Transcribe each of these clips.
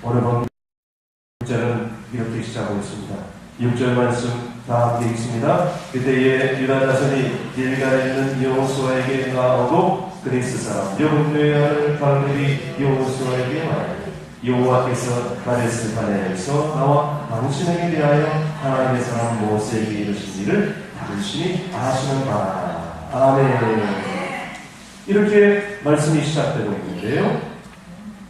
오늘 본 6절은 이렇게 시작하고 있습니다. 6절 말씀 다 함께 읽습니다. 그때에 유다 자손이 길갈에 있는 여호수아에게 나오고 그리스 사람 여분의 아들 갈렙이 여호수아에게 말하되 여호와께서 가데스 바네아에서 나와 당신에게 대하여 하나님의 사람 모세에게 이르신 일을 당신이 아시는 바. 아멘. 이렇게 말씀이 시작되고 있는데요.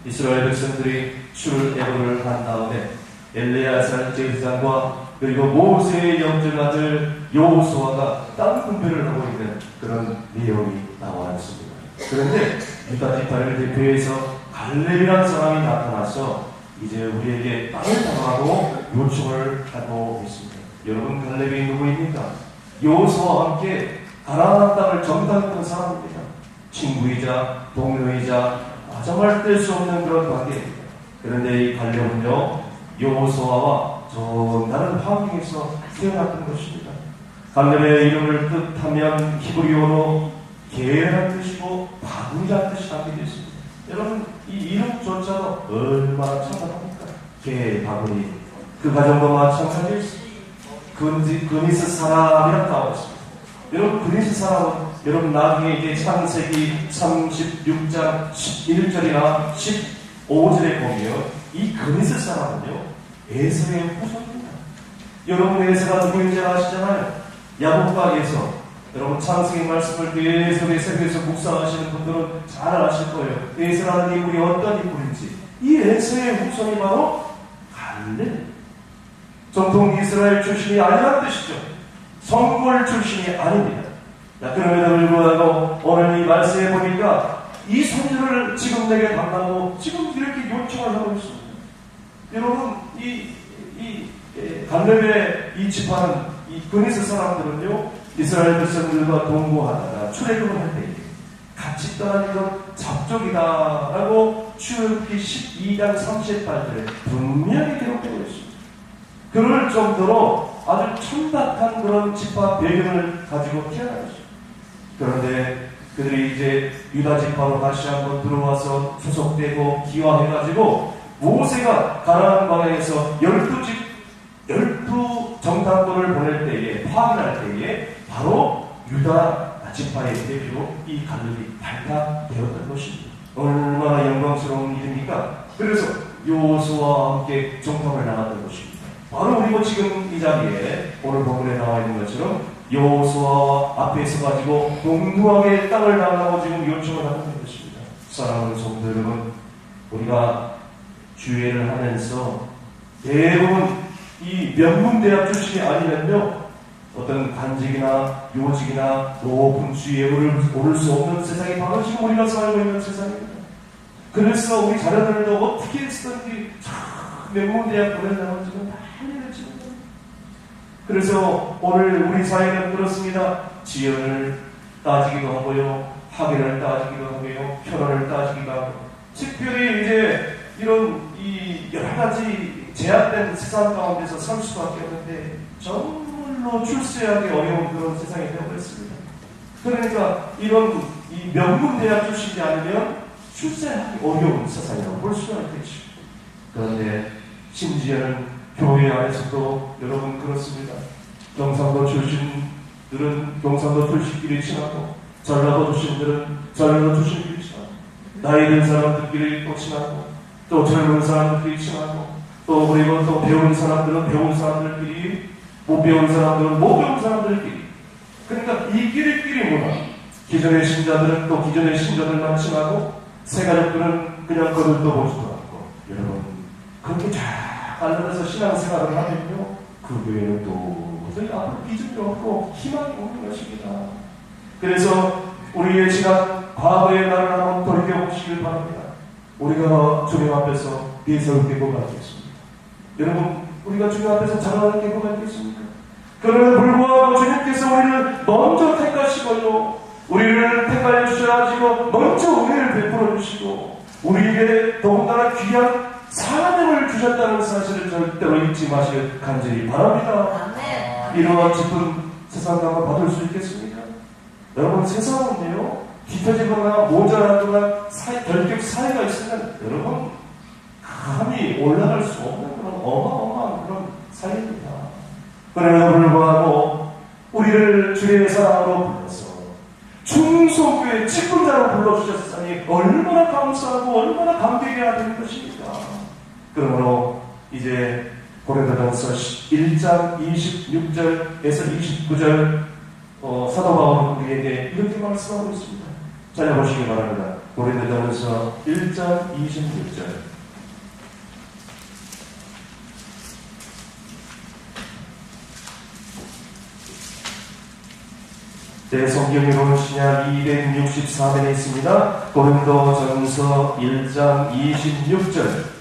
이스라엘 백성들이 출애굽을 한 다음에 엘레아살 제사장과 그리고 모세의 영적 아들 여호수아가 땅 분배를 하고 있는 그런 내용이 나와 있습니다. 그런데 유다 지파를 대표해서 갈렙이라는 사람이 나타나서 이제 우리에게 땅을 달라고 요청을 하고 있습니다. 여러분, 갈렙이 누구입니까? 여호수아와 함께 가나안 땅을 정탐했던 사람입니다. 친구이자 동료이자 정말 뗄 수 없는 그런 관계입니다. 그런데 이 갈렙은요, 여호수아와 저 다른 환경에서 태어났던 것입니다. 갈렙의 이름을 뜻하면 히브리어로 개라는 뜻이고 바구니라는 뜻이 담겨져 있습니다. 여러분, 이 이름조차도 얼마나 참담합니까? 개, 바구니. 그 가정도 마찬가지였습니다. 그니스 사람이라고 나와 있습니다. 여러분, 그니스 사람은 여러분 나중에 이제 창세기 36장 11절이나 15절에 보면 이 그니스 사람은요, 에서의 후손입니다. 여러분, 에서가 누구인지 아시잖아요. 야곱과 에서. 여러분, 창세기 말씀을 계속해서 묵상하시는 분들은 잘 아실 거예요. 에서라는 인물이 어떤 인물인지. 이 에서의 후손이 바로 갈렙. 정통 이스라엘 출신이 아니라는 뜻이죠. 성골 출신이 아닙니다. 그럼에도 불구하고 오늘 이 말씀에 보니까 이 손주를 지금 내게 달라고 지금 이렇게 요청을 하고 있습니다. 여러분, 갈렙의 이 지파는, 이 그니스 사람들은요, 이스라엘 백성들과 동거하다가 출애굽을 할 때 같이 떠난 건 잡족이다라고 출애굽기 12장 38절에 분명히 기록되고 있습니다. 그럴 정도로 아주 천박한 그런 지파 배경을 가지고 태어났습니다. 그런데 그들이 이제 유다 지파로 다시 한번 들어와서 소속되고 기화해가지고 모세가 가나안 광야에서 12 정탐꾼을 보낼 때에, 파견할 때에 바로 유다 지파의 대표 이 갈렙이 발탁되었던 것입니다. 얼마나 영광스러운 일입니까? 그래서 여호수아와 함께 정탐을 나갔던 것입니다. 바로 그리고 지금 이 자리에 오늘 본문에 나와 있는 것처럼 여호수아 앞에 서가지고 동등하게 땅을 달라고 지금 요청을 하고 있는 것입니다. 사랑하는 성도 여러분, 우리가 주회를 하면서 대부분 이 명문대학 출신이 아니면요, 어떤 관직이나 요직이나 높은 지위에 오를 수 없는 세상이 바로 지금 우리가 살고 있는 세상입니다. 그래서 우리 자녀들도 어떻게 했었는지 명문대학 보내려고 지금 난리를 치는 거예요. 그래서 오늘 우리 사회는 그렇습니다. 지연을 따지기도 하고요, 학위를 따지기도 하고요, 결혼을 따지기도 하고, 특별히 이제 이런 이 여러 가지 제약된 세상 가운데서 살 수밖에 없는데 정말로 출세하기 어려운 그런 세상이 되어버렸습니다. 그러니까 이런 이 명문대학 출신이 아니면 출세하기 어려운 세상이라고 볼 수가 있겠죠. 그런데 심지어는 교회 안에서도 여러분 그렇습니다. 경상도 출신들은 경상도 출신끼리 친하고, 전라도 출신들은 전라도 출신끼리 친하고, 나이 든 사람들끼리 또 친하고, 또 젊은 사람들끼리 친하고, 또 그리고 또 배운 사람들은 배운 사람들끼리, 못 배운 사람들은 못 배운 사람들끼리. 그러니까 이 끼리끼리 문화. 기존의 신자들은 또 기존의 신자들만 친하고, 새 가족들은 그냥 거들떠 보지도 않고. 여러분, 그렇게 잘 알려서 신앙생활을 하면요, 그 교회는 도저히 앞으로 비전도 없고 희망이 없는 것입니다. 그래서 우리의 지난 과거의 날을 한번 돌이켜보시길 바랍니다. 우리가 주님 앞에서 예서울 계보가 있겠습니다. 여러분, 우리가 주님 앞에서 자랑하는 계보가 있겠습니까? 그러나 불구하고 주님께서 우리를 먼저 택하시고요, 우리를 택하여 주셔가지고 먼저 우리를 베풀어 주시고 우리에게 더군다나 귀한 사명을 주셨다는 사실을 절대로 잊지 마시길 간절히 바랍니다. 이러한 기쁜 세상 가운데 받을 수 있겠습니까? 여러분, 세상은요, 뒤처지거나 모자라거나 결격 사이가 있으면 여러분 감히 눈이 올라갈 수 없는 그런 어마어마한 그런 사이입니다. 그럼에도 불구하고 우리를 주님의 사랑으로 불러서 충성교회 직분자로 불러주셨으니 얼마나 감사하고 얼마나 감격해야 되는 것입니까? 그러므로 이제 고린도전서 1장 26절에서 29절 사도 바울은 우리에게 이렇게 말씀하고 있습니다. 찾아보시기 바랍니다. 고린도전서 1장 26절. 제 성경으로 신약 264면에 있습니다. 고린도전서 1장 26절.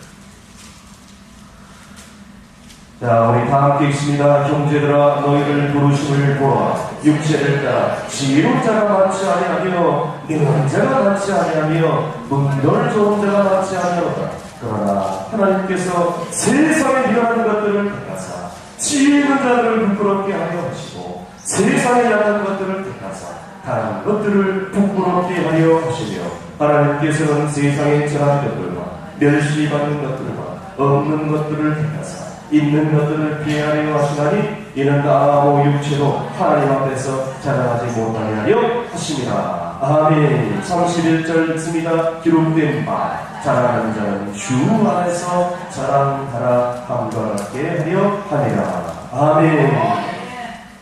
자, 우리 다 함께 있습니다. 형제들아, 너희를 부르심을 보아 육체를 따라 지혜로운 자가 많지 아니하며 능한 자가 많지 아니하며 문돌 좋은 자가 많지 아니하노라. 그러나 하나님께서 세상에 미련한 것들을 택하사 지혜 있는 자들을 부끄럽게 하려 하시고 세상에 약한 것들을 택하사 강한 것들을 부끄럽게 하려 하시며 하나님께서는 세상에 전한 것들과 멸시받는 것들과 없는 것들을 택하사 있는 것들을 피하려 하시나니 이는 아무 육체도 하나님 앞에서 자랑하지 못하게 하려 하십니다. 아멘. 31절 있습니다. 기록된 바 자랑하는 자는 주 안에서 자랑하라 함과 같게 하려 하니라. 아멘.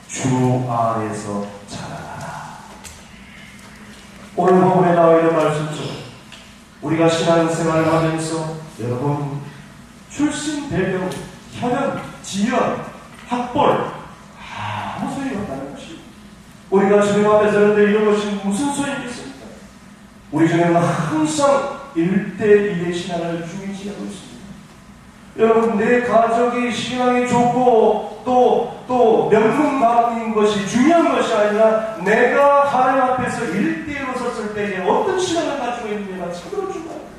주 안에서 자랑하라. 오늘 본문에 나와 있는 말씀처럼 우리가 신앙생활을 하면서 여러분 출신 배경 현연, 지연, 학벌 아무 소용이 없다는 것이 우리가 주님 앞에 서는데 이런 것이 무슨 소용이 있습니까? 우리 중에는 항상 1대1의 신앙을 중요시하고 있습니다. 여러분 내 가족이 신앙이 좋고 또 명문가문인 것이 중요한 것이 아니라 내가 하나님 앞에서 1대1로 섰을 때에 어떤 신앙을 가지고 있느냐가 참으로 중요합니다.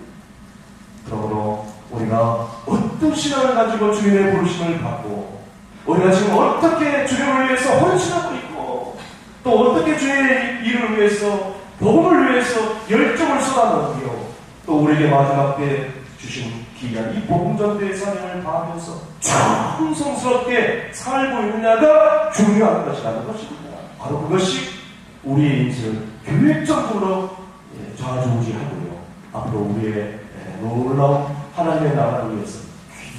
그러므로 우리가 어떤 신앙을 가지고 주님의 부르심을 받고 우리가 지금 어떻게 주님을 위해서 헌신하고 있고 또 어떻게 주님의 일을 위해서 복음을 위해서 열정을 쏟아놓으며 또 우리에게 마지막 때 주신 귀한 이 복음전도의 사명을 다하면서 충성스럽게 살고 있느냐가 중요한 것이라는 것입니다. 바로 그것이 우리의 인생을 계획적으로 좌지우지하고요. 앞으로 우리의 놀라운 하나님의 나라를 위해서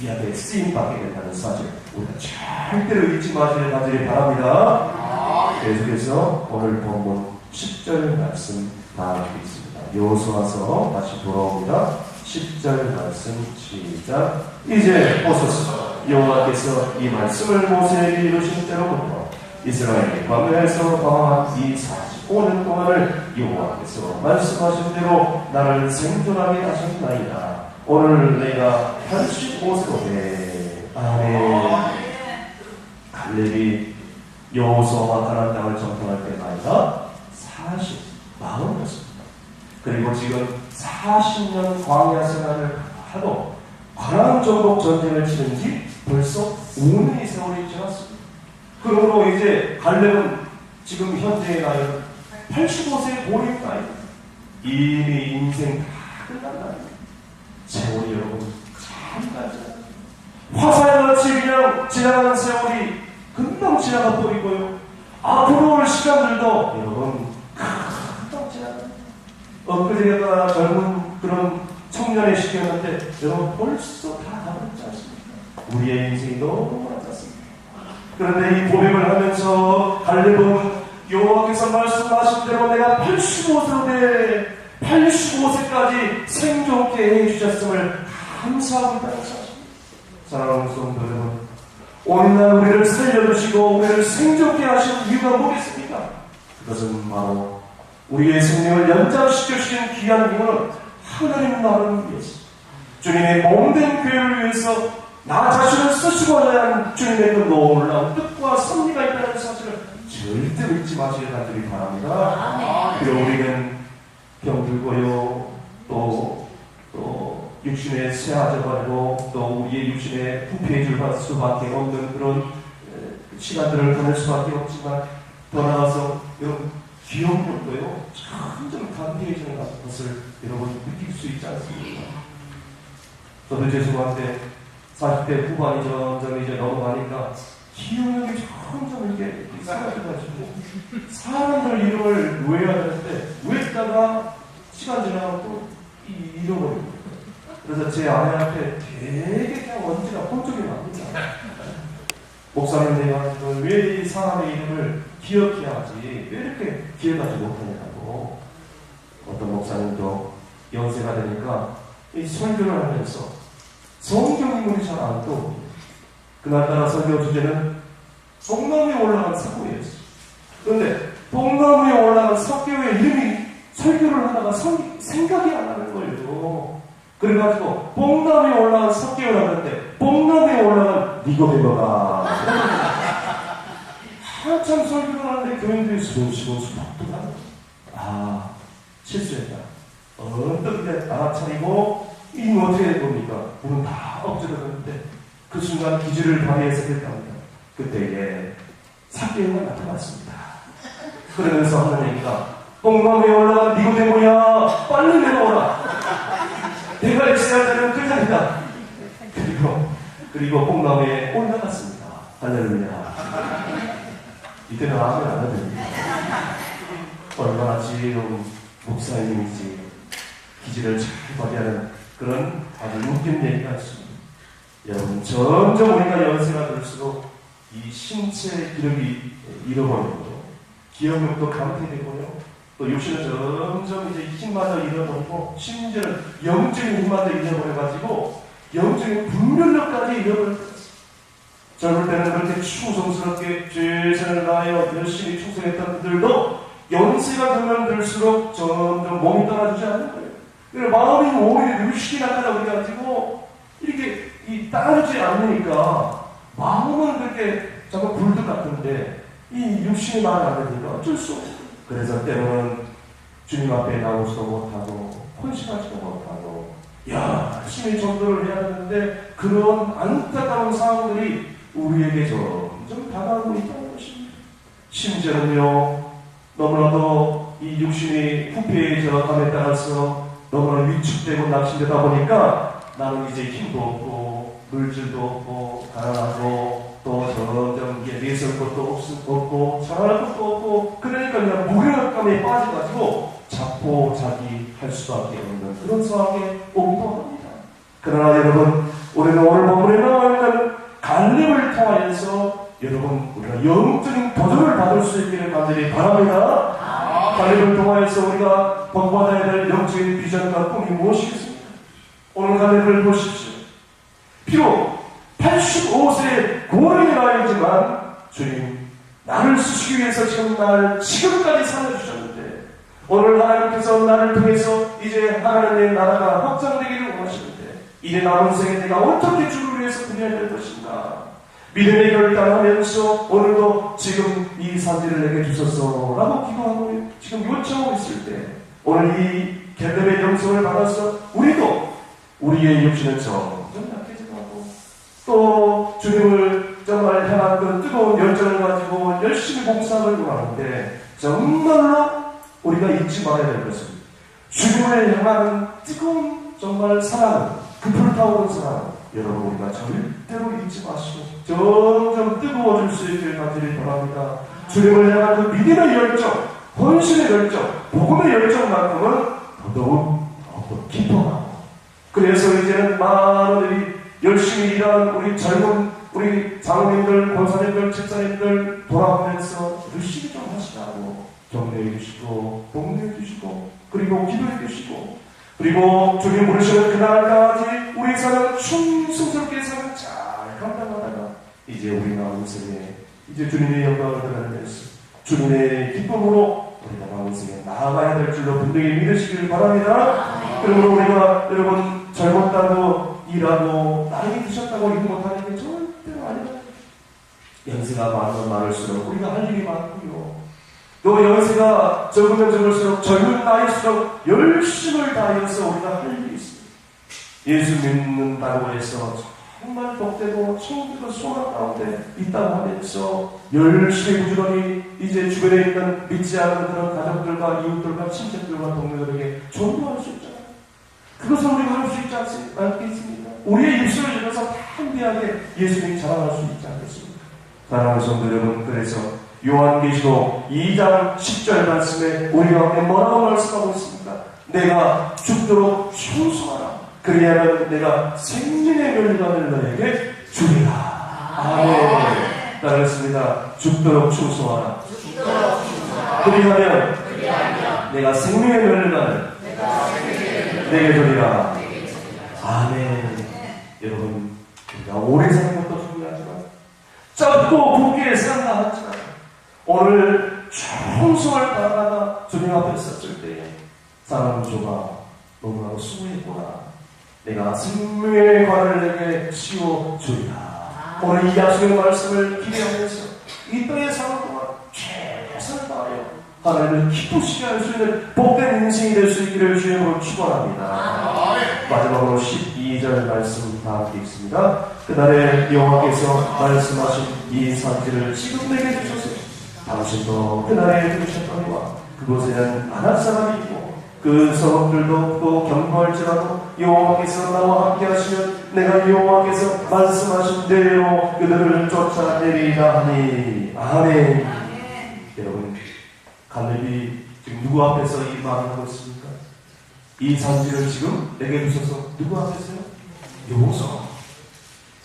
귀하게 쓰임받게 된다는 사실 우리가 절대로 잊지 마시길 바랍니다. 계속해서 오늘 본문 10절 말씀 다하겠습니다. 여호수아서 다시 돌아옵니다. 10절 말씀 시작. 이제 보소서 여호와께서 이 말씀을 모세에게 이루신 대로부터 이스라엘이 광야에서 방황한 이 45년 동안을 여호와께서 말씀하신 대로 나를 생존하게 하셨나이다. 오늘 내가 85세로 돼. 아멘. 갈렙이 여호수아와 가나안 땅을 정탐할 때가 아니라 40였습니다. 그리고 지금 40년 광야 생활을 하고 가나안 정복 전쟁을 치른 지 벌써 5년의 세월이 지났습니다. 그러므로 이제 갈렙은 지금 현재의 나이는 85세의 고령 나이입니다. 이미 인생 다 끝난 나이입니다. 세월이 여러분 참 가지 화살같이 그냥 지나가는 세월이 금방 지나가 버리고요. 앞으로 올 시간들도 여러분 금방 지나갑니다. 엊그제가 젊은 그런 청년의 시기였는데 여러분 벌써 다 가버렸지 않습니까? 우리의 인생이 너무나 짧습니다. 그런데 이 고백을 하면서 갈렙은 여호와께서 말씀하신 대로 내가 85세로 돼 85세까지 생존케 해주셨음을 감사하고 있다는 사실입니다. 사랑하는 성도 여러분, 오늘날 우리를 살려주시고 우리를 생존케 하신 이유가 뭐겠습니까? 그것은 바로 우리의 생명을 연장시켜주신 귀한 이유는 하나님 나라를 위해서 주님의 몸된 교회를 위해서 나 자신을 쓰시고자 하는 주님의 그 놀라운 뜻과 섭리가 있다는 사실을 절대 잊지 마시길 간절히 바랍니다. 그리고 우리는 병들고요, 또 육신에 쇠하져가지고 또 우리의 육신에 부패해질 수밖에 없는 그런 시간들을 보낼 수밖에 없지만 더 나아가서 여러분 귀여운 것도요 점점 감사해지는 것을 여러분 느낄 수 있지 않습니까? 저도 죄송한데 40대 후반이 점점 이제 넘어가니까 기억력이 점점 이렇게 사라져가지고 사람들 이름을 외워야 되는데 외다가 시간 지나면 또 잃어버리고, 그래서 제 아내한테 되게 그냥 언제나 혼쭐이 납니다. 목사님, 내가 왜 이 사람의 이름을 기억해야지 왜 이렇게 기억하지 못하냐고. 어떤 목사님도 연세가 되니까 이 설교를 하면서 성경 인물이 잘 안 떠오르고, 그날따라 설교 주제는 뽕나무에 올라간 석고였어요. 그런데 뽕나무에 올라간 석고의 이름이 설교를 하다가 생각이 안 나는 거예요. 그래가지고 뽕나무에 올라간 석고를 하는데 뽕나무에 올라간 니고데모가 한참 설교를 하는데 교인들이 수동수동 수박도 아, 실수했다. 언뜻 이제 알아차리고 이거 어떻게 된 겁니까? 문은 다 엎질러졌는데 그 순간 기지를 발휘해서 그랬답니다. 그때에 사개가 나타났습니다. 그러면서 하나님이가 뽕나무에 올라간 니고데모야 빨리 내려오라. 내가 있어야 되는 그 자리다. 그리고 뽕나무에 올라갔습니다. 할렐루야. 이때는 아멘 안 해도 됩니다. 얼마나 지혜로운 목사님인지 기지를 잘 발휘하는 그런 아주 웃긴 얘기가 있습니다. 여러분, 점점 우리가 연세가 들수록 이 신체 기력이 잃어버리고 기억력도 감퇴되고요. 또 육신은 점점 이제 힘마저 잃어버리고 심지어는 영적인 힘마저 잃어버려가지고 영적인 분별력까지 잃어버렸어요. 젊을 때는 그렇게 충성스럽게 최선을 다하여 열심히 충성했던 분들도 연세가 들면 들수록 점점 몸이 떠나주지 않는 거예요. 그래서 마음이 오히려 육신이 나타나고 그래가지고 이렇게 따르지 않으니까 마음은 그렇게 자꾸 불도 같은데 이 육신이 말을 안 되니까 어쩔 수 없어요. 그래서 때로는 주님 앞에 나오지도 못하고 헌신하지도 못하고 열심히 전도를 해야 되는데 그런 안타까운 상황들이 우리에게 점점 다가오고 있다는 것입니다. 심지어는요, 너무나도 이 육신이 후패해져감에 따라서 너무나 위축되고 낙심되다 보니까 나는 이제 힘도 없고 물질도 없고 가난하고 또 점점 이게 내세울 것도 없고 자랑할 것도 없고 그러니까 그냥 무력감에 빠져가지고 자포자기 할 수밖에 없는 그런 상황에 오기도 합니다. 그러나 여러분, 우리는 오늘 본문에 나와 있는 갈렙을 통하여서 여러분 우리가 영적인 도전을 받을 수 있기를 간절히 바랍니다. 갈렙을 통하여서 우리가 본받아야 될 영적인 비전과 꿈이 무엇이겠습니까? 오늘 갈렙을 보십시오. 비록 85세의 고령이 나이지만 주님, 나를 쓰시기 위해서 지금까지 살려주셨는데 오늘 하나님께서 나를 통해서 이제 하나님의 나라가 확장되기를 원하시는데 이제 남은 생에 내가 어떻게 주를 위해서 드려야 될 것인가? 믿음의 결단하면서 오늘도 지금 이 산지를 내게 주소서라고 기도하고 지금 요청하고 있을 때 오늘 이 갈렙의 영성을 받아서 우리도 우리의 육신은 점점 약해져가고 또 주님을 정말 향한 그 뜨거운 열정을 가지고 열심히 봉사를 원하는데 정말로 우리가 잊지 말아야 될 것은 주님을 향하는 뜨거운 정말 사랑, 그 불타오른 사랑, 여러분 우리가 절대로 잊지 마시고 점점 뜨거워질 수 있기를 간절히 바랍니다. 주님을 향한 그 믿음의 열정, 헌신의 열정, 복음의 열정만큼은 더더욱 깊어가고 그래서 이제는 많은 열심히 일하는 우리 젊은 우리 장로님들, 권사님들, 집사님들 돌아오면서 열심히 좀 하시라고 격려해 주시고 독려해 주시고 그리고 기도해 주시고 그리고 주님 부르시는 그날까지 우리 삶은 충성스럽게 삶을 잘 감당하다가 이제 우리 남은 생에 이제 주님의 영광을 드러내면서 주님의 기쁨으로 우리가 남은 생에 나아가야 될 줄로 분명히 믿으시길 바랍니다. 그러므로 우리가 여러분 젊었다고 일하고 나이 드셨다고 일 못하는 게 절대로 아니에요. 연세가 많으면 많을수록 우리가 할 일이 많고요. 또 연세가 적으면 적을수록 젊은 나이일수록 열심을 다해서 우리가 할 일이 있습니다. 예수 믿는다고 해서 정말 복되고 천국의 소망 가운데 있다고 하면서 열심히 부지런히 이제 주변에 있는 믿지 않는 그런 가족들과 이웃들과 친척들과 동료들에게 전도할 수 있잖아요. 그것을 우리가 할 수 있지 않겠습니까? 우리의 입술을 열어서 담대하게 예수님 자랑할 수 있지 않겠습니까? 사랑하는 성도 여러분, 그래서 요한계시록 2장 10절 말씀에 우리가 뭐라고 말씀하고 있습니까? 내가 죽도록 충성하라. 그리하면 내가 생명의 멸관을 너에게 주리라. 아멘. 따르겠습니다. 죽도록 충성하라. 그리하면 내가 생명의 멸관을 내게 주리라. 아멘. 여러분, 우리가 오래 사는 것도 중요하지만 짧고 굵게 산다 하지만 오늘 충성을 다하다가 주님 앞에 섰을 때에 사랑하는 주가 너무나도 수고했구나. 내가 생명의 관을 내게 씌워주리라. 오늘 이 약속의 말씀을 기대하면서 이 땅에 사는 동안 최선을 다하여 하나님을 기쁘시게 할 수 있는 복된 인생이 될 수 있기를 주님으로 축원합니다. 마지막으로 12절 말씀 다 함께 있습니다. 그날에 여호와께서 말씀하신 이 산지를 지금 내게 주소서. 당신도 그날에 들으셨거니와 그곳에는 안할 사람이 있고 그 성읍들도 또 견고할지라도 여호와께서 나와 함께 하시면 내가 여호와께서 말씀하신 대로 그들을 쫓아내리라 하니. 아멘. 여러분, 갈렙이 지금 누구 앞에서 이 말을 하고 있습니까? 이 산지를 지금 내게 주셔서 누구 앞에서요?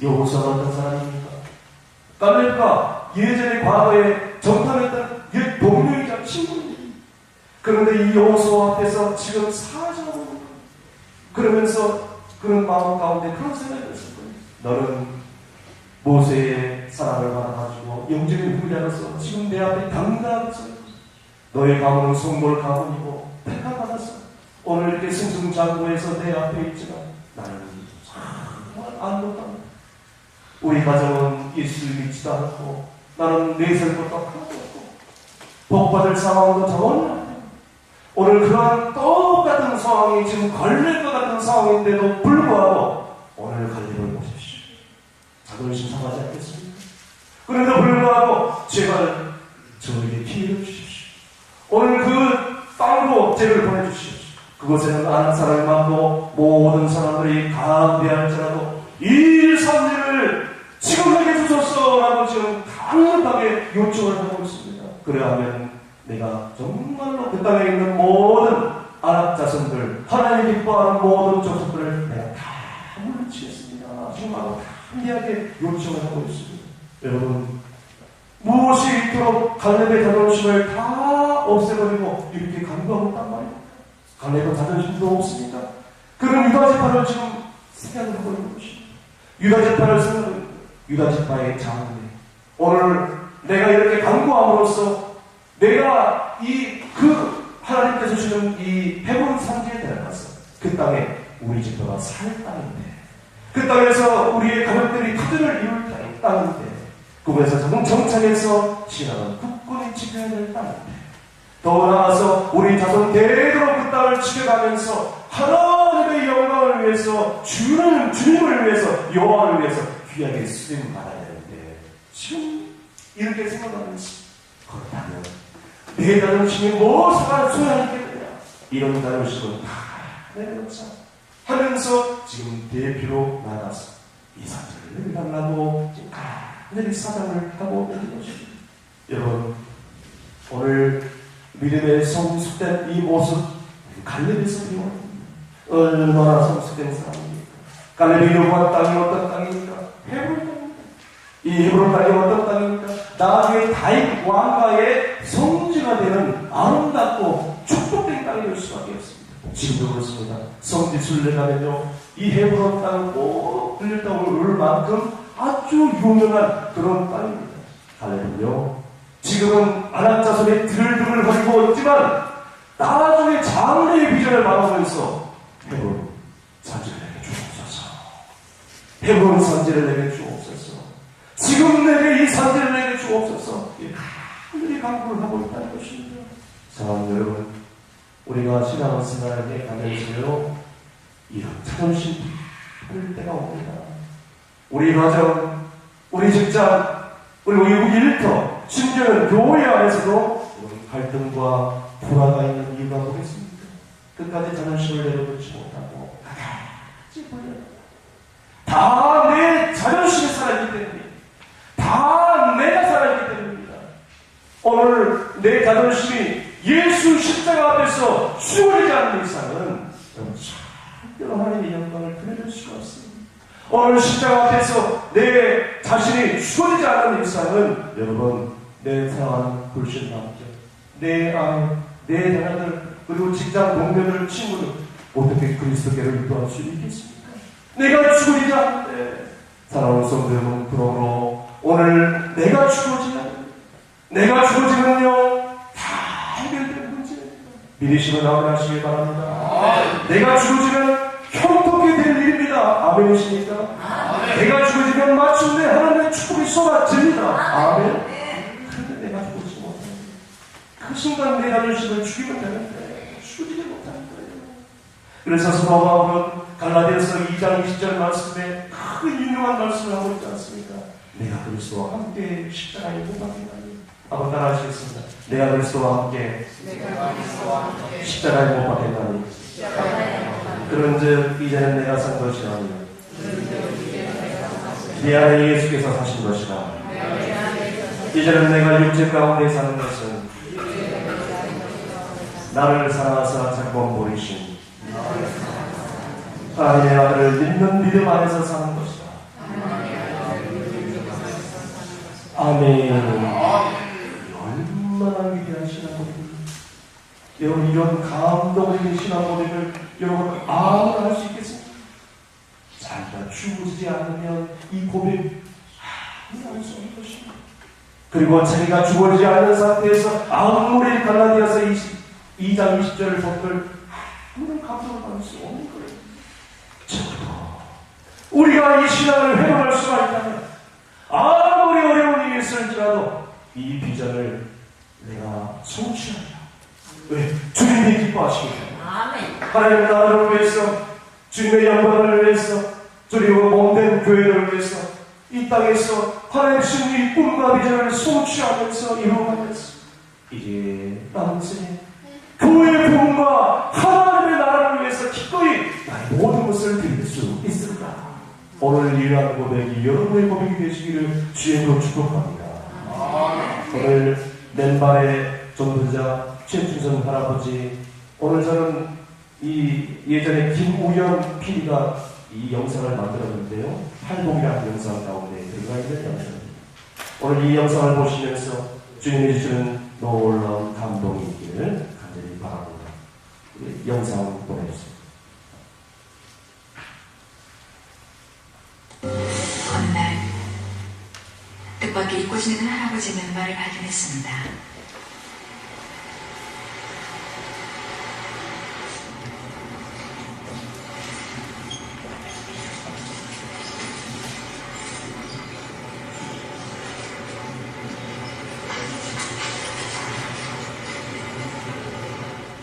여호수아가 어떤 사람입니까? 갈렙과 예전에 과거에 정탐했던 옛 동료이자 친구입니다. 그런데 이 여호수아 앞에서 지금 사정하고 있는 거예요. 그러면서 그런 마음 가운데 그런 생각이 들었을 거예요. 너는 모세의 사랑을 받아가지고 영적인 후자로서 지금 내 앞에 당당하게 서 있고 너의 가문은 성골 가문이고 택함받았어. 오늘 이렇게 승승장구해서 내 앞에 있지만 나는 정말 안타깝다. 우리 가정은 예수를 믿지도 않고 나는 내세울 것도 하나도 없고 복받을 상황도 전혀 안 돼. 오늘 그러한 똑같은 상황이 지금 걸릴 것 같은 상황인데도 불구하고 오늘 갈렙을 보십시오. 자존심 상하지 않겠습니까? 그런데도 불구하고 제발 저에게 기회를 주십시오. 오늘 그 땅으로 죄를 보내주십시오. 그곳에는 아는 사람이 많고 모든 사람들이 감대할지라도 이 산지를 지금 내게 주소서라고 지금 강력하게 요청을 하고 있습니다. 그래야하면 내가 정말로 그 땅에 있는 모든 아랍 자손들, 하나님 기뻐하는 모든 족속들을 내가 다 물리치겠습니다. 정말로 강력하게 요청을 하고 있습니다. 여러분, 무엇이 이토록 갈렙의 자존심을 다 없애버리고 이렇게 강구하고 있단 말이에요. 갈렙은 자존심도 없습니까? 그런 유다지파를 지금 생각을 하고 있는 것입니다. 유다지파를 생각하고 있는 거예요. 유다지파의 장래. 오늘 내가 이렇게 강구함으로써 내가 하나님께서 주는 이 헤브론 산지에 들어가서 그 땅에 우리 집도가 살 땅인데 그 땅에서 우리의 가족들이 터전을 이룰 땅인데 그곳에서 정착해서 신앙은 굳건히 지켜야 될 땅인데 더 나아가서 우리 자손 대대로 그 땅을 지켜가면서 하나님의 영광을 위해서 주님을 위해서 여호와를 위해서 귀하게 쓰임 받아야 되는데 지금 이렇게 생각하면서 그렇다면 내 자존심이 무엇을 소양하겠느냐 이런 자존심은 다 내려놓자 하면서 지금 대피로 나가서 이 사람을 내려달라고 지금 간절히 사장을 하고 있는 것입니다. 여러분, 오늘 믿음의 성숙된 이 모습 갈렙에서 배워옵니다. 얼마나 성숙된 사람입니까? 갈렙이 요구한 땅이 어떤 땅입니까? 헤브론 땅입니다. 이 헤브론 땅이 어떤 땅입니까? 나중에 다윗 왕가의 성지가 되는 아름답고 축복된 땅이 될 수밖에 없습니다. 지금도 그렇습니다. 성지 순례가면요 이 헤브론 땅은 꼭 들렸다 올 만큼 아주 유명한 그런 땅입니다. 갈렙은요 지금은 아낙 자손의 들들을 가지고 있지만 나중에 장래의 비전을 말하면서 헤브론 산지를 내게 주옵소서. 헤브론 산지를 내게 주옵소서. 지금 내게 이 산지를 내게 주옵소서. 간절히 간구를 하고 있다는 것입니다. 사랑하는 여러분, 우리가 신앙생활에 가면서요 이런 자존심 받을 때가 옵니다. 우리 가정, 우리 직장, 우리 일터, 심지어는 교회 안에서도 갈등과 불화가 있는 이유가 뭐겠습니까? 끝까지 자존심을 내려놓지 못하고 끝까지 불려요. 다 내 자존심이 살아있기 때문입니다. 다 내가 살아있기 때문입니다. 오늘 내 자존심이 예수 십자가 앞에서 수월하지 않는 이상은 절대로 하나님의 영광을 드러낼 수가 없습니다. 오늘 십자가 앞에서 내 자신이 수월하지 않는 이상은 여러분, 내 사랑하는 불신남자, 내 아내, 내 자녀들, 그리고 직장 동료들, 친구들 어떻게 그리스도께를 인도할 수 있겠습니까? 내가 죽으리지 않는데 사랑하는 성도 여러분, 그러므로 오늘 내가 죽어지면요 다 해결되는 문제입니다. 믿으시고 나아가시기 바랍니다. 내가 죽어지면 형통케 될 일입니다. 아멘이십니까? 내가 죽어지면 마침내 하나님의 축복이 쏟아집니다. 아멘. 그런데 내가 죽어지지 못합니다. 그 순간 내 자존심을 죽이면 되는데 죽이지 못하는 거예요. 그래서 사도 바울은 갈라디아서 2장 20절 말씀에 큰 유명한 말씀을 하고 있지 않습니까? 내가 그리스도와 함께 십자가에 못 박히나니. 한번 따라하시겠습니다. 내가 그리스도와 함께 십자가에 못 박혔나니. 그런즉 이제는 내가 산 것이 아니요 내 안에 예수께서 사신 것이라. 이제는 내가 육체 가운데 사는 것은 나를 사랑하사 자꾸만 버리신 하나님의 아들을 믿는 믿음 안에서 사는 것이다. 아멘. 얼마나 위대한 신앙고백입니다. 여러분, 이런 감동적인 신앙고백을 여러분 아무나 할 수 있겠습니까? 자기가 죽어지지 않으면 이 고백 아무나 할 수 없는 것입니다. 그리고 자기가 죽어지지 않는 상태에서 아무리 갈라디아서 2장 20절을 본들 아무런 감동을 받을 수 없는 거예요. 적어도 우리가 이 신앙을 회복할 수가 있다면 아무리 어려운 일이 있을지라도 이 비전을 내가 성취하리라. 왜? 주님이 기뻐하시기 때문에. 하나님의 나라를 위해서, 주님의 영광을 위해서, 그리고 몸된 교회를 위해서 이 땅에서 하나님의 주님의 꿈과 비전을 성취하면서 이루어가면서 이제 남은 생에 교회의 부흥과 하나님의 나라를 위해서 기꺼이 나의 모든 것을 드릴 수 있습니다. 오늘 이러한 고백이 여러분의 고백이 되시기를 주님으로 축복합니다. 오늘 맨발의 전도자 최준선 할아버지, 오늘 저는 예전에 김우영 PD가 이 영상을 만들었는데요. 팔복이라는 영상 가운데 들어가 있는 영상입니다. 오늘 이 영상을 보시면서 주님이 주시는 놀라운 감동이 있기를 간절히 바랍니다. 영상 보내주세요. 어느 날 뜻밖의 잊고 지내는 할아버지 맨발을 발견했습니다.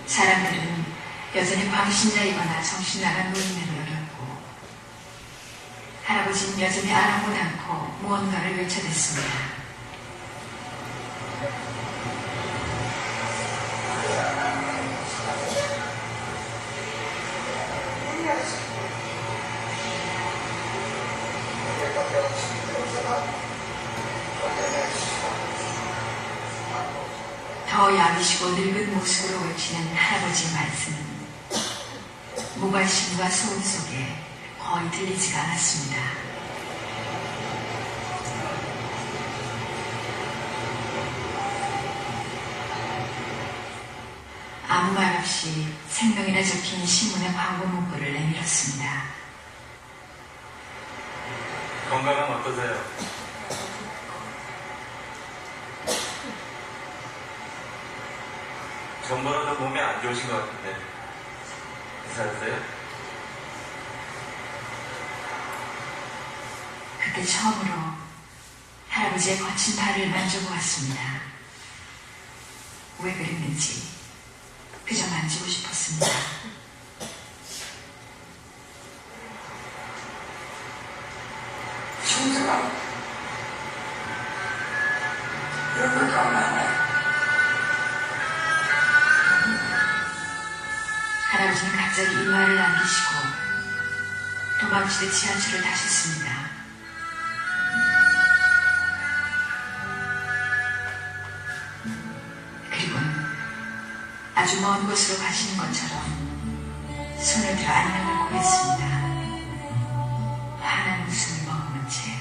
사람들은 여전히 광신자이거나 정신나간 노인으로 여겼고 할아버지는 여전히 아랑곳 않고 무언가를 외쳐댔습니다. 더 야위시고 늙은 모습으로 외치는 할아버지의 말씀은 무관심과 소음 속에 거의 들리지가 않았습니다. 아무 말 없이 생명이나 적힌 신문의 광고 문구를 내밀었습니다. 건강은 어떠세요? 전보다도 몸이 안 좋으신 것 같은데 괜찮으세요? 그때 처음으로 할아버지의 거친 발을 만져보았습니다. 왜 그랬는지 그저 만지고 싶었습니다. 충성하고 이런 걸 강조하나요? 할아버지는 갑자기 이마를 남기시고 또 멈추듯 지하철을 타셨습니다. 그리고 아주 먼 곳으로 가시는 것처럼 손을 들어 안녕을 고했습니다. 환한 웃음을 머금은 채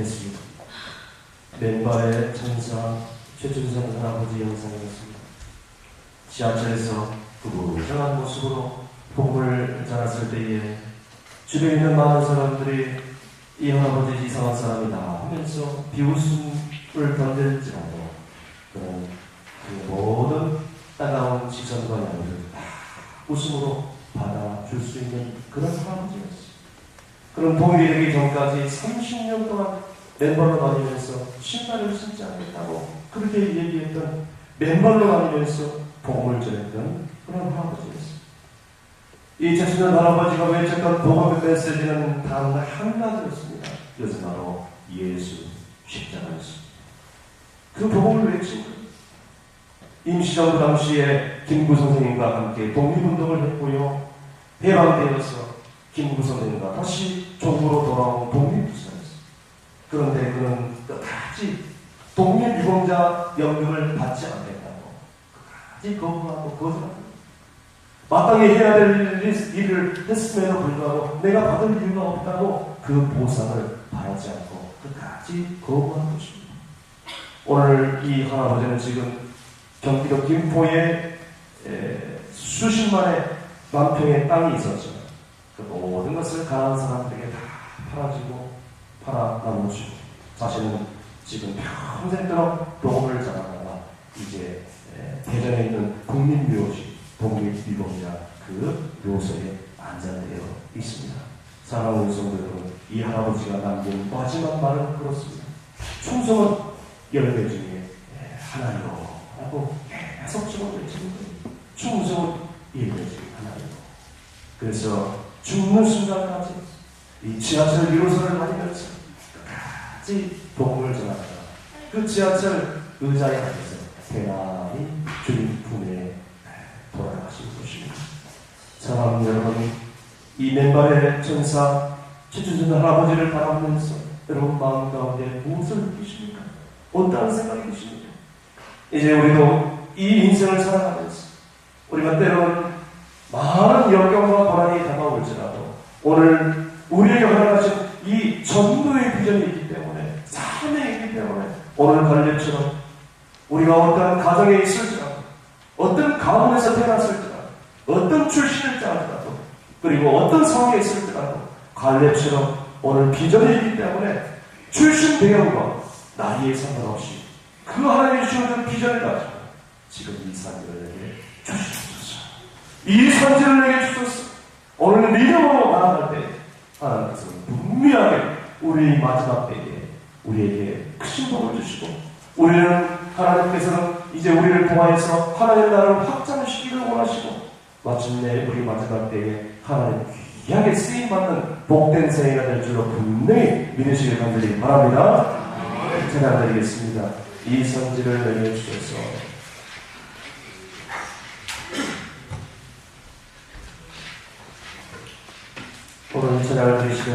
됐습니다. 맨발의 천사 최준선 할아버지 영상이었습니다. 지하철에서 구부정한 모습으로 복을 전했을 때에 주변에 있는 많은 사람들이 이 할아버지 이상한 사람이다 하면서 비웃음을 던질지라도 그런 그 모든 따가운 시선과 양을 다 웃음으로 받아줄 수 있는 그런 할아버지였어요. 그런 동일이 되기 전까지 30년 동안 맨발로 다니면서 신발을 신지 않겠다고 그렇게 얘기했던 맨발로 다니면서 복음을 전했던 그런 할아버지였어요. 이 최순현 할아버지가 외쳤던 복음의 메시지는 단 한 가지였습니다. 그것은 바로 예수 십자가였습니다. 그 복음을 외친 거예요. 임시정부 당시에 김구 선생님과 함께 독립운동을 했고요. 해방되어서 김구 선생님과 다시 조국으로 돌아온 독립투사였어요. 그런데 그는 끝까지 독립유공자 연금을 받지 않겠다고 끝까지 거부하고 거절합니다. 마땅히 해야 될 일을 했음에도 불구하고 내가 받을 이유가 없다고 그 보상을 바라지 않고 끝까지 거부한 것입니다. 오늘 이 할아버지는 지금 경기도 김포에 수십만의 만평의 땅이 있었지만 그 모든 것을 가난한 사람들에게 다 팔아 나누시고 자신은 지금 평생도록 복음을 전하다가 이제 대전에 있는 국민묘지 독립유공자 그 묘소에 안장되어 있습니다. 사랑하는 성도 여러분, 이 할아버지가 남긴 마지막 말은 그렇습니다. 충성은 열매 중에 하나요 라고 계속 적어 외치는 거예요. 충성은 열매 중에 하나요. 그래서 죽는 순간까지 이 지하철 1호선을 다니면서 끝까지 복음을 전하다가 그 지하철 의자에 앉아서 편안히 주님 품에 돌아가신 것입니다. 사랑하는 여러분, 이 맨발의 천사 최준준 할아버지를 바라보면서 여러분 마음 가운데 무엇을 느끼십니까? 어떠한 생각이 드십니까? 이제 우리도 이 인생을 살아가면서 우리가 때로는 많은 역경과 고난이 다가올지라도 오늘 우리에게 허락하신 이 전도의 비전이 있기 때문에, 삶이 있기 때문에 오늘 갈렙처럼 우리가 어떤 가정에 있을지라도, 어떤 가문에서 태어났을지라도, 어떤 출신을 짜더라도, 그리고 어떤 상황에 있을지라도 갈렙처럼 오늘 비전이 있기 때문에 출신 배경과 나이에 상관없이 그 하나님이 주신 그 비전을 가지고 지금 이 산지를 내게 주시옵소서. 이 산지를 내게 주소서. 오늘 믿음으로 나아갈 때 하나님께서 분명하게 우리 마지막 때에 우리에게 크신 복을 주시고, 우리는 하나님께서는 이제 우리를 통하여서 하나님의 나라를 확장시키기를 원하시고, 마침내 우리 마지막 때에 하나님 귀하게 쓰임받는 복된 생애가 될 줄로 분명히 믿으시길 간절히 바랍니다. 찬양드리겠습니다. 이 선지를 내려주셔서 오늘 찬양을 드리시는